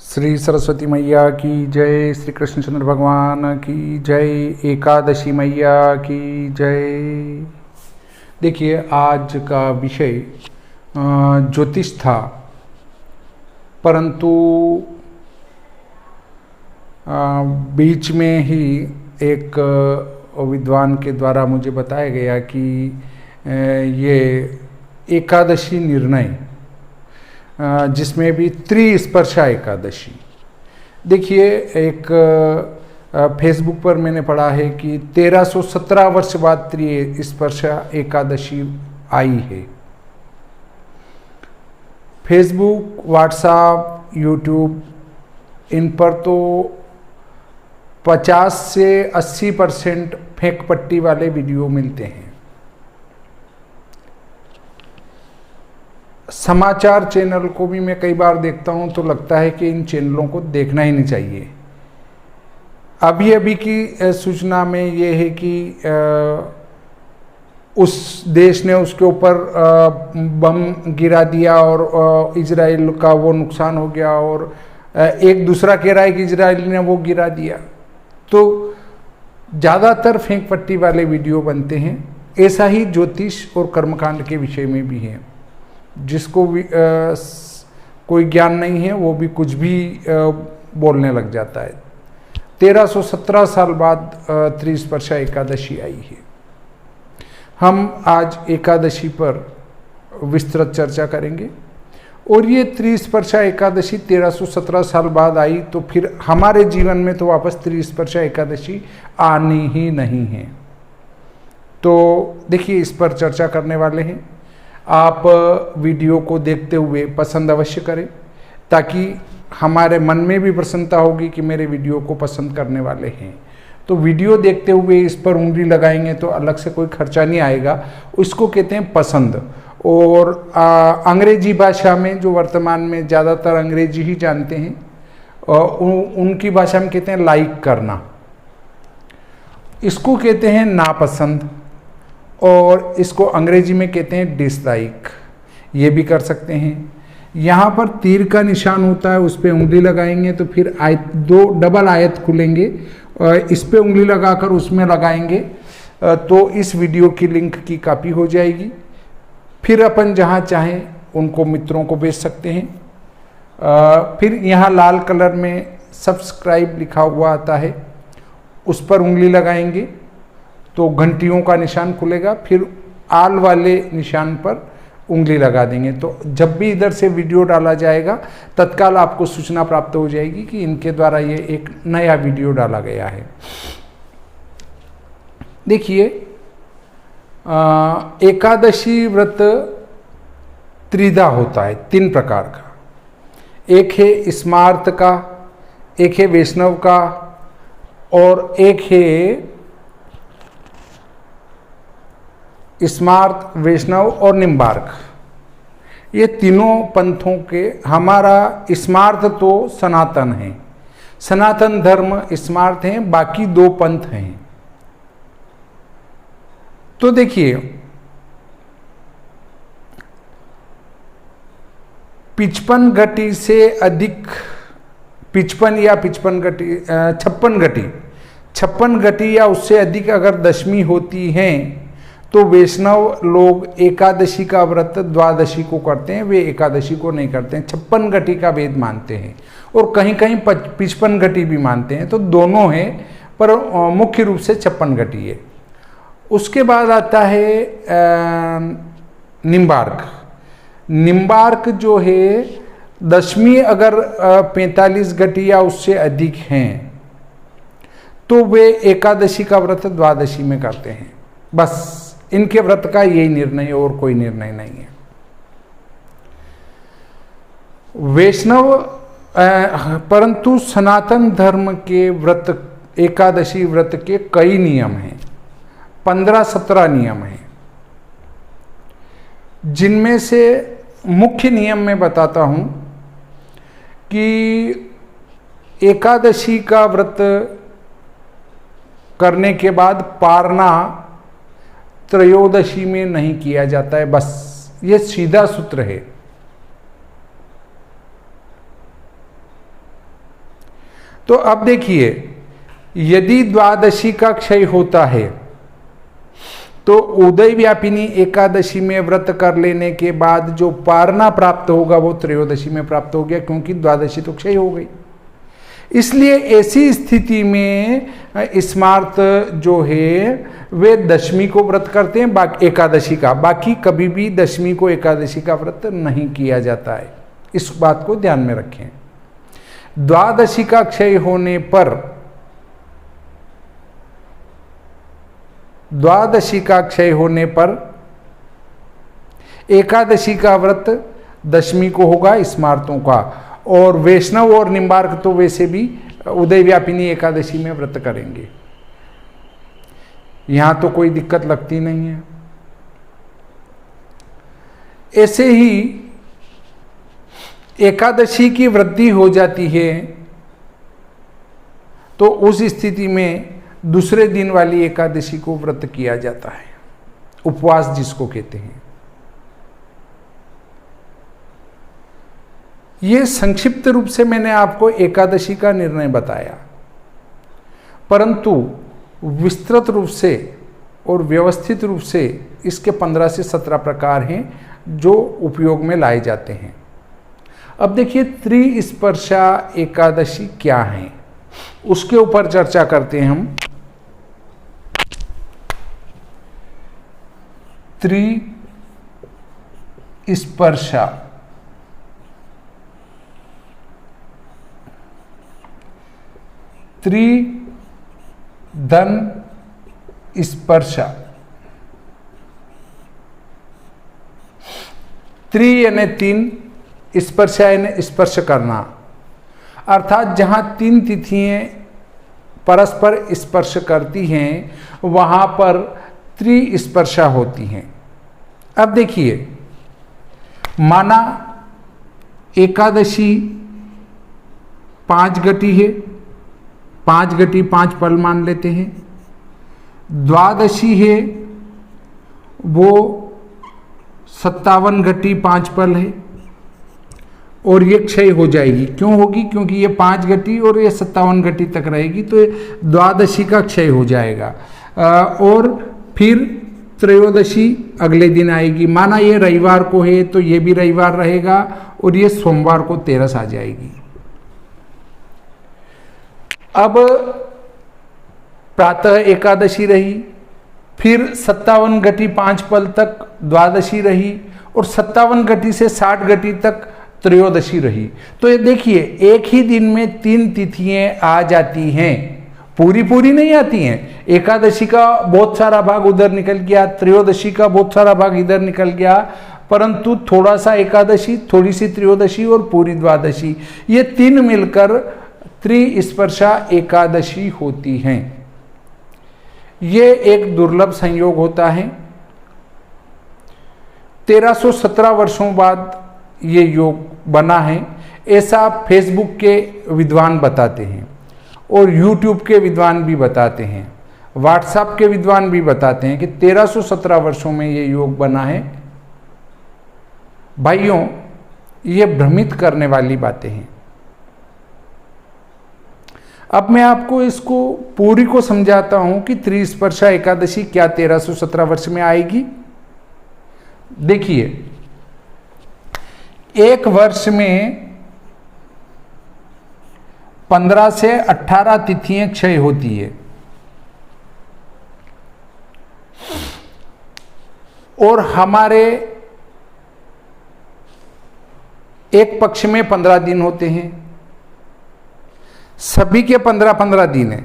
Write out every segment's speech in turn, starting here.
श्री सरस्वती मैया की जय, श्री कृष्णचंद्र भगवान की जय, एकादशी मैया की जय। देखिए, आज का विषय ज्योतिष था, परंतु बीच में ही एक विद्वान के द्वारा मुझे बताया गया कि ये एकादशी निर्णय, जिसमें भी त्रिस्पर्शा एकादशी। देखिए, एक फेसबुक पर मैंने पढ़ा है कि 1317 वर्ष बाद त्रिस्पर्शा एकादशी आई है। फेसबुक, व्हाट्सएप, यूट्यूब, इन पर तो 50 से 80% फेंक पट्टी वाले वीडियो मिलते हैं। समाचार चैनल को भी मैं कई बार देखता हूं तो लगता है कि इन चैनलों को देखना ही नहीं चाहिए। अभी अभी की सूचना में ये है कि उस देश ने उसके ऊपर बम गिरा दिया और इजराइल का वो नुकसान हो गया, और एक दूसरा कह रहा है कि इजराइल ने वो गिरा दिया। तो ज़्यादातर फेंक पट्टी वाले वीडियो बनते हैं। ऐसा ही ज्योतिष और कर्मकांड के विषय में भी है। जिसको भी कोई ज्ञान नहीं है वो भी कुछ भी बोलने लग जाता है। 1317 साल बाद त्रिस्पर्शा एकादशी आई है। हम आज एकादशी पर विस्तृत चर्चा करेंगे, और ये त्रिस्पर्शा एकादशी 1317 साल बाद आई, तो फिर हमारे जीवन में तो वापस त्रिस्पर्शा एकादशी आनी ही नहीं है। तो देखिए, इस पर चर्चा करने वाले हैं। आप वीडियो को देखते हुए पसंद अवश्य करें, ताकि हमारे मन में भी प्रसन्नता होगी कि मेरे वीडियो को पसंद करने वाले हैं। तो वीडियो देखते हुए इस पर उंगली लगाएंगे तो अलग से कोई खर्चा नहीं आएगा। उसको कहते हैं पसंद। और अंग्रेजी भाषा में, जो वर्तमान में ज़्यादातर अंग्रेजी ही जानते हैं, उनकी भाषा में कहते हैं लाइक करना। इसको कहते हैं नापसंद, और इसको अंग्रेजी में कहते हैं डिसलाइक। ये भी कर सकते हैं। यहाँ पर तीर का निशान होता है, उस पर उंगली लगाएंगे तो फिर आयत, दो डबल आयत खुलेंगे, इस पे उंगली लगाकर उसमें लगाएंगे तो इस वीडियो की लिंक की कॉपी हो जाएगी। फिर अपन जहाँ चाहें उनको मित्रों को भेज सकते हैं। फिर यहाँ लाल कलर में सब्सक्राइब लिखा हुआ आता है, उस पर उंगली लगाएंगे तो घंटियों का निशान खुलेगा। फिर आल वाले निशान पर उंगली लगा देंगे, तो जब भी इधर से वीडियो डाला जाएगा तत्काल आपको सूचना प्राप्त हो जाएगी कि इनके द्वारा ये एक नया वीडियो डाला गया है। देखिए, एकादशी व्रत त्रिधा होता है, 3 प्रकार का। एक है स्मार्त का, एक है वैष्णव का, और एक है स्मार्त, वैष्णव और निम्बार्क। ये तीनों पंथों के, हमारा स्मार्त तो सनातन है, सनातन धर्म स्मार्त हैं, बाकी 2 पंथ हैं। तो देखिए, 55 घटी से अधिक, 55 या 55 घटी 56 घटी या उससे अधिक अगर दशमी होती हैं तो वैष्णव लोग एकादशी का व्रत द्वादशी को करते हैं, वे एकादशी को नहीं करते हैं। 56 घटी का वेद मानते हैं, और कहीं कहीं 55 घटी भी मानते हैं। तो दोनों हैं, पर मुख्य रूप से 56 घटी है। उसके बाद आता है निम्बार्क। निम्बार्क जो है, दशमी अगर 45 घटी या उससे अधिक हैं तो वे एकादशी का व्रत द्वादशी में करते हैं। बस इनके व्रत का यही निर्णय है, और कोई निर्णय नहीं है। वैष्णव, परंतु सनातन धर्म के व्रत, एकादशी व्रत के कई नियम हैं, 15-17 नियम हैं, जिनमें से मुख्य नियम मैं बताता हूं कि एकादशी का व्रत करने के बाद पारना त्रयोदशी में नहीं किया जाता है। बस ये सीधा सूत्र है। तो अब देखिए, यदि द्वादशी का क्षय होता है तो उदय व्यापिनी एकादशी में व्रत कर लेने के बाद जो पारना प्राप्त होगा वो त्रयोदशी में प्राप्त हो गया, क्योंकि द्वादशी तो क्षय हो गई। इसलिए ऐसी स्थिति में स्मार्त जो है वे दशमी को व्रत करते हैं, बाकी एकादशी का, बाकी कभी भी दशमी को एकादशी का व्रत नहीं किया जाता है। इस बात को ध्यान में रखें। द्वादशी का क्षय होने पर, द्वादशी का क्षय होने पर एकादशी का व्रत दशमी को होगा स्मार्तों का, और वैष्णव और निम्बार्क तो वैसे भी उदय व्यापिनी एकादशी में व्रत करेंगे। यहां तो कोई दिक्कत लगती नहीं है। ऐसे ही एकादशी की वृद्धि हो जाती है तो उस स्थिति में दूसरे दिन वाली एकादशी को व्रत किया जाता है, उपवास जिसको कहते हैं। ये संक्षिप्त रूप से मैंने आपको एकादशी का निर्णय बताया, परंतु विस्तृत रूप से और व्यवस्थित रूप से इसके 15 से 17 प्रकार हैं जो उपयोग में लाए जाते हैं। अब देखिए, त्रिस्पर्शा एकादशी क्या है, उसके ऊपर चर्चा करते हैं हम। त्रिस्पर्शा त्रिधन स्पर्शा, त्रि यानी तीन, स्पर्शा यानी स्पर्श करना, अर्थात जहां तीन तिथियां परस्पर स्पर्श करती हैं वहां पर त्रिस्पर्शा होती हैं। अब देखिए, माना एकादशी 5 घटी है, 5 घटी 5 पल मान लेते हैं। द्वादशी है वो 57 घटी 5 पल है, और ये क्षय हो जाएगी। क्यों होगी? क्योंकि ये 5 घटी और ये 57 घटी तक रहेगी, तो ये द्वादशी का क्षय हो जाएगा। और फिर त्रयोदशी अगले दिन आएगी। माना ये रविवार को है तो ये भी रविवार रहेगा, और ये सोमवार को 13 आ जाएगी। अब प्रातः एकादशी रही, फिर 57 घटी 5 पल तक द्वादशी रही, और 57 घटी से 60 घटी तक त्रयोदशी रही। तो ये देखिए, एक ही दिन में 3 तिथियां आ जाती हैं, पूरी पूरी नहीं आती हैं। एकादशी का बहुत सारा भाग उधर निकल गया, त्रयोदशी का बहुत सारा भाग इधर निकल गया, परंतु थोड़ा सा एकादशी, थोड़ी सी त्रयोदशी और पूरी द्वादशी, ये 3 मिलकर त्रिस्पर्शा एकादशी होती हैं। ये एक दुर्लभ संयोग होता है। 1317 वर्षों बाद ये योग बना है, ऐसा फेसबुक के विद्वान बताते हैं, और यूट्यूब के विद्वान भी बताते हैं, व्हाट्सएप के विद्वान भी बताते हैं कि 1317 वर्षों में ये योग बना है। भाइयों, ये भ्रमित करने वाली बातें हैं। अब मैं आपको इसको पूरी को समझाता हूं कि त्रिस्पर्शा एकादशी क्या 1317 वर्ष में आएगी। देखिए, एक वर्ष में 15 से 18 तिथियां क्षय होती है, और हमारे एक पक्ष में 15 दिन होते हैं, सभी के 15-15 दिन है।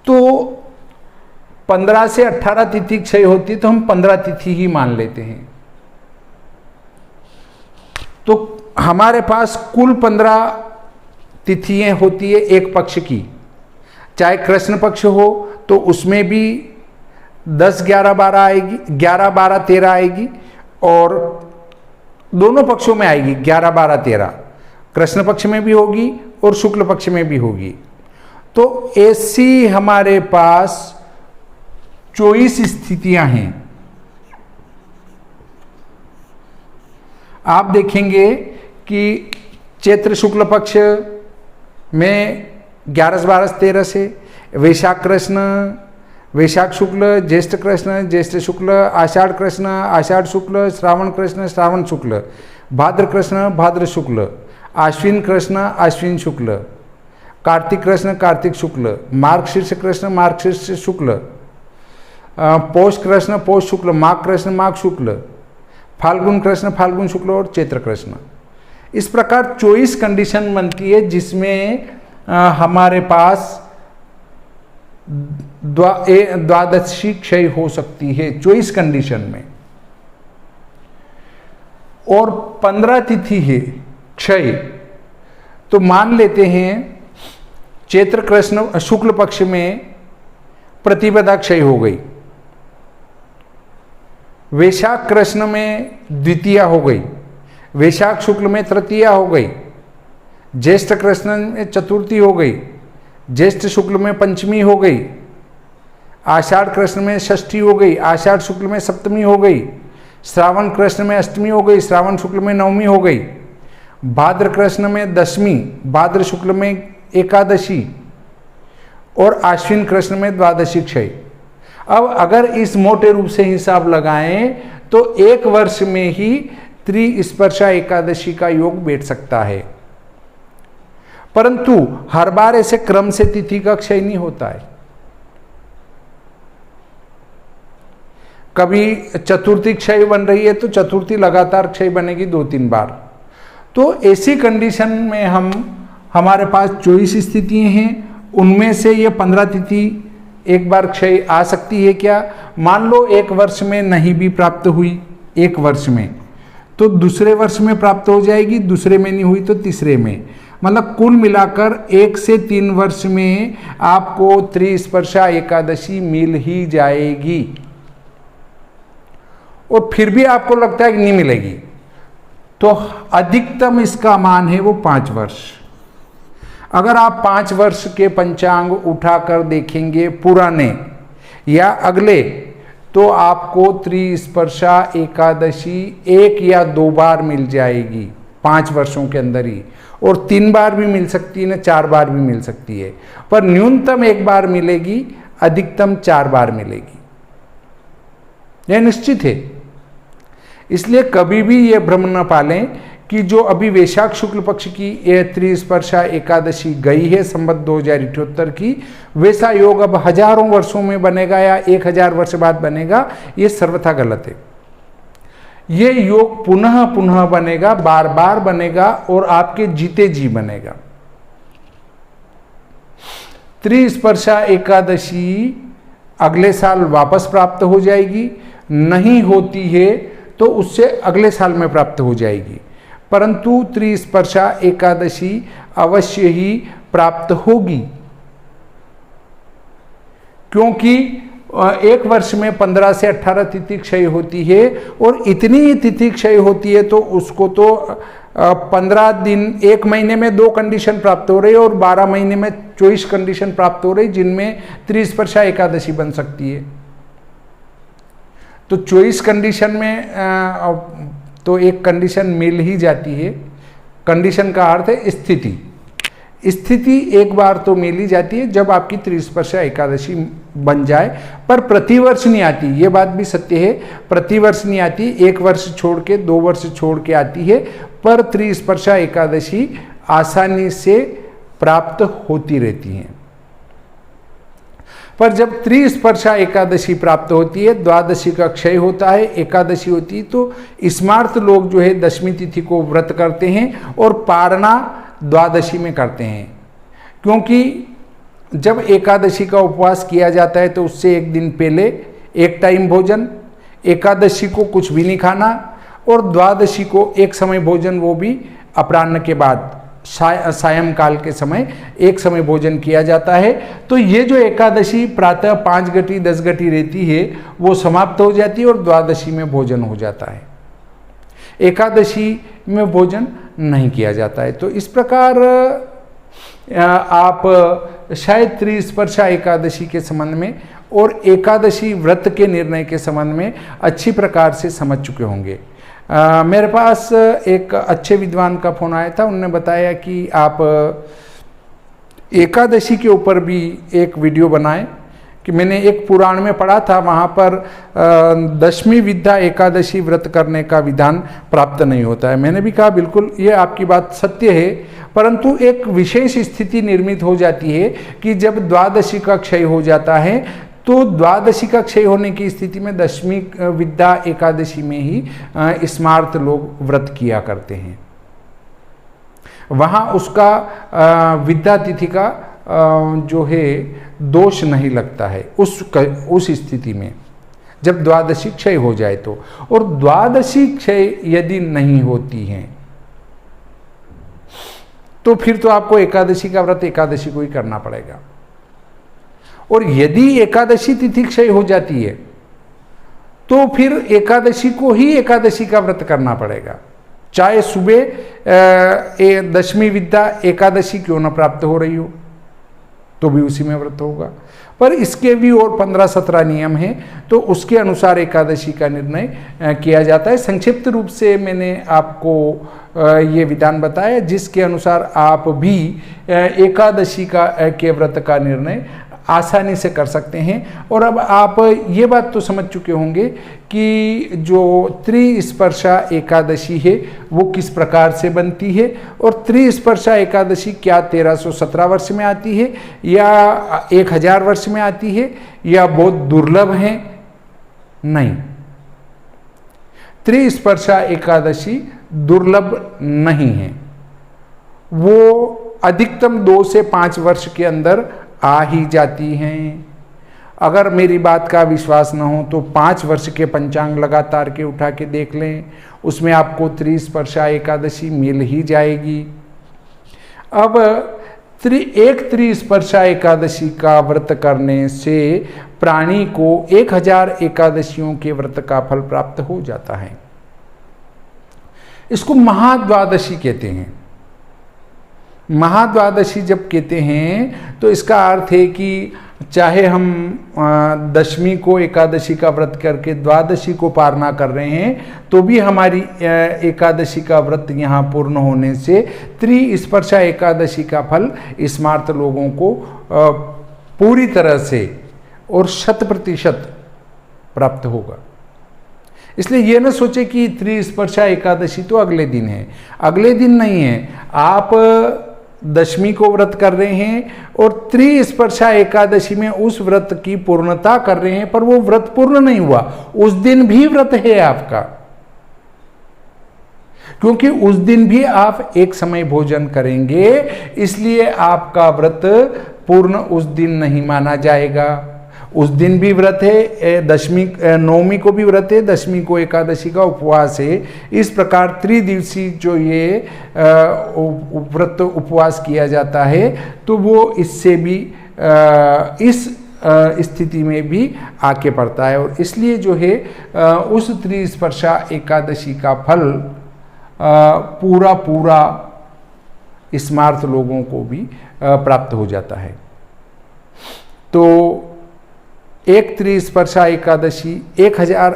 तो 15 से 18 तिथि क्षय होती, तो हम 15 तिथि ही मान लेते हैं। तो हमारे पास कुल 15 तिथियां होती है एक पक्ष की। चाहे कृष्ण पक्ष हो तो उसमें भी 10, 11, 12 आएगी, 11, 12, 13 आएगी, और दोनों पक्षों में आएगी 11, 12, 13। कृष्ण पक्ष में भी होगी और शुक्ल पक्ष में भी होगी। तो ऐसी हमारे पास 24 स्थितियां हैं। आप देखेंगे कि चैत्र शुक्ल पक्ष में 11, 12, 13 से, वैशाख कृष्ण, वैशाख शुक्ल, ज्येष्ठ कृष्ण, ज्येष्ठ शुक्ल, आषाढ़ कृष्ण, आषाढ़ शुक्ल, श्रावण कृष्ण, श्रावण शुक्ल, भाद्र कृष्ण, भाद्र शुक्ल, आश्विन कृष्ण, आश्विन शुक्ल, कार्तिक कृष्ण, कार्तिक शुक्ल, मार्गशीर्ष कृष्ण, मार्गशीर्ष शुक्ल, पौष कृष्ण, पौष शुक्ल, माघ कृष्ण, माघ शुक्ल, फाल्गुन कृष्ण, फाल्गुन शुक्ल और चैत्र कृष्ण। इस प्रकार 24 कंडीशन बनती है जिसमें हमारे पास द्वादशी क्षय हो सकती है 24 कंडीशन में, और 15 तिथि है क्षय। तो मान लेते हैं चैत्र कृष्ण शुक्ल पक्ष में प्रतिपदा क्षय हो गई, वैशाख कृष्ण में द्वितीया हो गई, वैशाख शुक्ल में तृतीया हो गई, ज्येष्ठ कृष्ण में चतुर्थी हो गई, ज्येष्ठ शुक्ल में पंचमी हो गई, आषाढ़ कृष्ण में षष्ठी हो गई, आषाढ़ शुक्ल में सप्तमी हो गई, श्रावण कृष्ण में अष्टमी हो गई, श्रावण शुक्ल में नवमी हो गई, भाद्र कृष्ण में दशमी, भाद्र शुक्ल में एकादशी और आश्विन कृष्ण में द्वादशी क्षय। अब अगर इस मोटे रूप से हिसाब लगाएं तो एक वर्ष में ही त्रिस्पर्शा एकादशी का योग बैठ सकता है, परंतु हर बार ऐसे क्रम से तिथि का क्षय नहीं होता है। कभी चतुर्थी क्षय बन रही है तो चतुर्थी लगातार क्षय बनेगी 2-3 बार। तो ऐसी कंडीशन में हमारे पास 24 स्थितियां हैं, उनमें से ये 15 तिथि एक बार क्षय आ सकती है क्या? मान लो एक वर्ष में नहीं भी प्राप्त हुई, एक वर्ष में, तो दूसरे वर्ष में प्राप्त हो जाएगी, दूसरे में नहीं हुई तो तीसरे में, मतलब कुल मिलाकर 1 से 3 वर्ष में आपको त्रिस्पर्शा एकादशी मिल ही जाएगी। और फिर भी आपको लगता है कि नहीं मिलेगी, तो अधिकतम इसका मान है वो 5 वर्ष। अगर आप 5 वर्ष के पंचांग उठाकर देखेंगे पुराने या अगले, तो आपको त्रिस्पर्शा एकादशी 1 या 2 बार मिल जाएगी 5 वर्षों के अंदर ही, और 3 बार भी मिल सकती है ना, 4 बार भी मिल सकती है, पर न्यूनतम 1 बार मिलेगी, अधिकतम 4 बार मिलेगी, यह निश्चित है। इसलिए कभी भी यह भ्रम न पालें कि जो अभी वैशाख शुक्ल पक्ष की यह त्रिस्पर्शा एकादशी गई है संवत 2078 की, वैसा योग अब हजारों वर्षों में बनेगा या 1000 वर्ष बाद बनेगा, ये सर्वथा गलत है। ये योग पुनः पुनः बनेगा, बार बार बनेगा और आपके जीते जी बनेगा। त्रिस्पर्शा एकादशी अगले साल वापस प्राप्त हो जाएगी, नहीं होती है तो उससे अगले साल में प्राप्त हो जाएगी, परंतु त्रिस्पर्शा एकादशी अवश्य ही प्राप्त होगी, क्योंकि एक वर्ष में 15 से 18 तिथि क्षय होती है, और इतनी ही तिथि क्षय होती है तो उसको तो 15 दिन, 1 महीने में 2 कंडीशन प्राप्त हो रही है और 12 महीने में 24 कंडीशन प्राप्त हो रही, जिनमें त्रिस्पर्शा एकादशी बन सकती है। तो 24 कंडीशन में तो एक कंडीशन मिल ही जाती है। कंडीशन का अर्थ है स्थिति, स्थिति एक बार तो मिल ही जाती है जब आपकी त्रिस्पर्शा एकादशी बन जाए, पर प्रतिवर्ष नहीं आती, ये बात भी सत्य है, प्रतिवर्ष नहीं आती, 1 वर्ष छोड़ के 2 वर्ष छोड़ के आती है, पर त्रिस्पर्शा एकादशी आसानी से प्राप्त होती रहती हैं। पर जब त्रिस्पर्शा एकादशी प्राप्त होती है, द्वादशी का क्षय होता है, एकादशी होती है, तो स्मार्त लोग जो है 10वीं तिथि को व्रत करते हैं और पारणा द्वादशी में करते हैं, क्योंकि जब एकादशी का उपवास किया जाता है तो उससे एक दिन पहले एक टाइम भोजन, एकादशी को कुछ भी नहीं खाना, और द्वादशी को एक समय भोजन, वो भी अपराह्न के बाद सायंकाल के समय एक समय भोजन किया जाता है। तो ये जो एकादशी प्रातः 5 घटी 10 घटी रहती है वो समाप्त हो जाती है और द्वादशी में भोजन हो जाता है, एकादशी में भोजन नहीं किया जाता है। तो इस प्रकार आप शायद त्रिस्पर्शा एकादशी के संबंध में और एकादशी व्रत के निर्णय के संबंध में अच्छी प्रकार से समझ चुके होंगे। मेरे पास एक अच्छे विद्वान का फोन आया था, उन्होंने बताया कि आप एकादशी के ऊपर भी एक वीडियो बनाएं, कि मैंने एक पुराण में पढ़ा था, वहाँ पर दशमी विद्या एकादशी व्रत करने का विधान प्राप्त नहीं होता है। मैंने भी कहा बिल्कुल ये आपकी बात सत्य है, परंतु एक विशेष स्थिति निर्मित हो जाती है कि जब द्वादशी का क्षय हो जाता है, तो द्वादशी का क्षय होने की स्थिति में दशमी विद्या एकादशी में ही स्मार्त लोग व्रत किया करते हैं। वहाँ उसका विद्या तिथि का जो है दोष नहीं लगता है उस स्थिति में, जब द्वादशी क्षय हो जाए तो। और द्वादशी क्षय यदि नहीं होती है तो फिर तो आपको एकादशी का व्रत एकादशी को ही करना पड़ेगा। और यदि एकादशी तिथि क्षय हो जाती है तो फिर एकादशी को ही एकादशी का व्रत करना पड़ेगा, चाहे सुबह दशमी विद्या एकादशी क्यों न प्राप्त हो रही हो, तो भी उसी में व्रत होगा। पर इसके भी और 15-17 नियम हैं, तो उसके अनुसार एकादशी का निर्णय किया जाता है। संक्षिप्त रूप से मैंने आपको ये विधान बताया, जिसके अनुसार आप भी एकादशी के व्रत का निर्णय आसानी से कर सकते हैं। और अब आप ये बात तो समझ चुके होंगे कि जो त्रिस्पर्शा एकादशी है वो किस प्रकार से बनती है, और त्रिस्पर्शा एकादशी क्या 1317 वर्ष में आती है या 1000 वर्ष में आती है या बहुत दुर्लभ है? नहीं, त्रिस्पर्शा एकादशी दुर्लभ नहीं है, वो अधिकतम 2 से 5 वर्ष के अंदर आ ही जाती हैं। अगर मेरी बात का विश्वास न हो तो 5 वर्ष के पंचांग लगातार के उठा के देख लें, उसमें आपको त्रिस्पर्शा एकादशी मिल ही जाएगी। अब एक त्रिस्पर्शा एकादशी का व्रत करने से प्राणी को 1000 एकादशियों के व्रत का फल प्राप्त हो जाता है। इसको महाद्वादशी कहते हैं। महाद्वादशी जब कहते हैं तो इसका अर्थ है कि चाहे हम दशमी को एकादशी का व्रत करके द्वादशी को पार ना कर रहे हैं, तो भी हमारी एकादशी का व्रत यहाँ पूर्ण होने से त्रिस्पर्शा एकादशी का फल स्मार्त लोगों को पूरी तरह से और 100% प्राप्त होगा। इसलिए ये न सोचे कि त्रिस्पर्शा एकादशी तो अगले दिन है, अगले दिन नहीं है। आप दशमी को व्रत कर रहे हैं और त्रिस्पर्शा एकादशी में उस व्रत की पूर्णता कर रहे हैं, पर वो व्रत पूर्ण नहीं हुआ, उस दिन भी व्रत है आपका, क्योंकि उस दिन भी आप एक समय भोजन करेंगे, इसलिए आपका व्रत पूर्ण उस दिन नहीं माना जाएगा। उस दिन भी व्रत है, दशमी नवमी को भी व्रत है, दशमी को एकादशी का उपवास है। इस प्रकार त्रिदिवसीय जो ये व्रत उपवास किया जाता है, तो वो इससे भी इस स्थिति में भी आके पड़ता है। और इसलिए जो है उस त्रिस्पर्शा एकादशी का फल पूरा स्मार्त लोगों को भी प्राप्त हो जाता है। तो एक त्रिस्पर्शा एकादशी 1000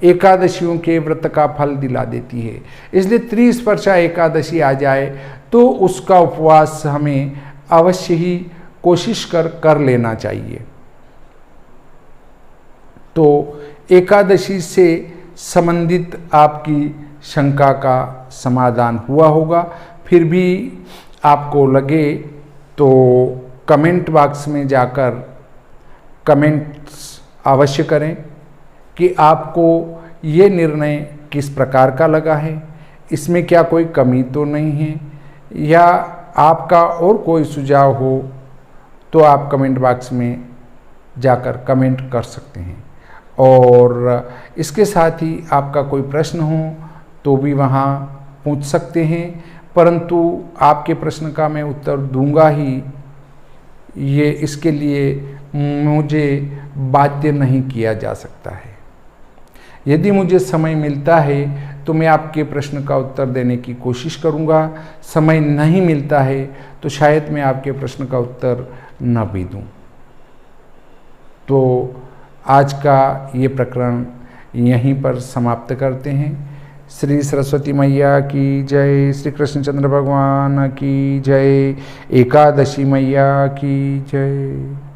एकादशियों के व्रत का फल दिला देती है। इसलिए त्रिस्पर्शा एकादशी आ जाए तो उसका उपवास हमें अवश्य ही कोशिश कर लेना चाहिए। तो एकादशी से संबंधित आपकी शंका का समाधान हुआ होगा। फिर भी आपको लगे तो कमेंट बॉक्स में जाकर कमेंट्स अवश्य करें कि आपको ये निर्णय किस प्रकार का लगा है, इसमें क्या कोई कमी तो नहीं है, या आपका और कोई सुझाव हो तो आप कमेंट बॉक्स में जाकर कमेंट कर सकते हैं। और इसके साथ ही आपका कोई प्रश्न हो तो भी वहाँ पूछ सकते हैं, परंतु आपके प्रश्न का मैं उत्तर दूंगा ही, ये इसके लिए मुझे बाध्य नहीं किया जा सकता है। यदि मुझे समय मिलता है तो मैं आपके प्रश्न का उत्तर देने की कोशिश करूंगा, समय नहीं मिलता है तो शायद मैं आपके प्रश्न का उत्तर न भी दूं। तो आज का ये प्रकरण यहीं पर समाप्त करते हैं। श्री सरस्वती मैया की जय, श्री कृष्णचंद्र भगवान की जय, एकादशी मैया की जय।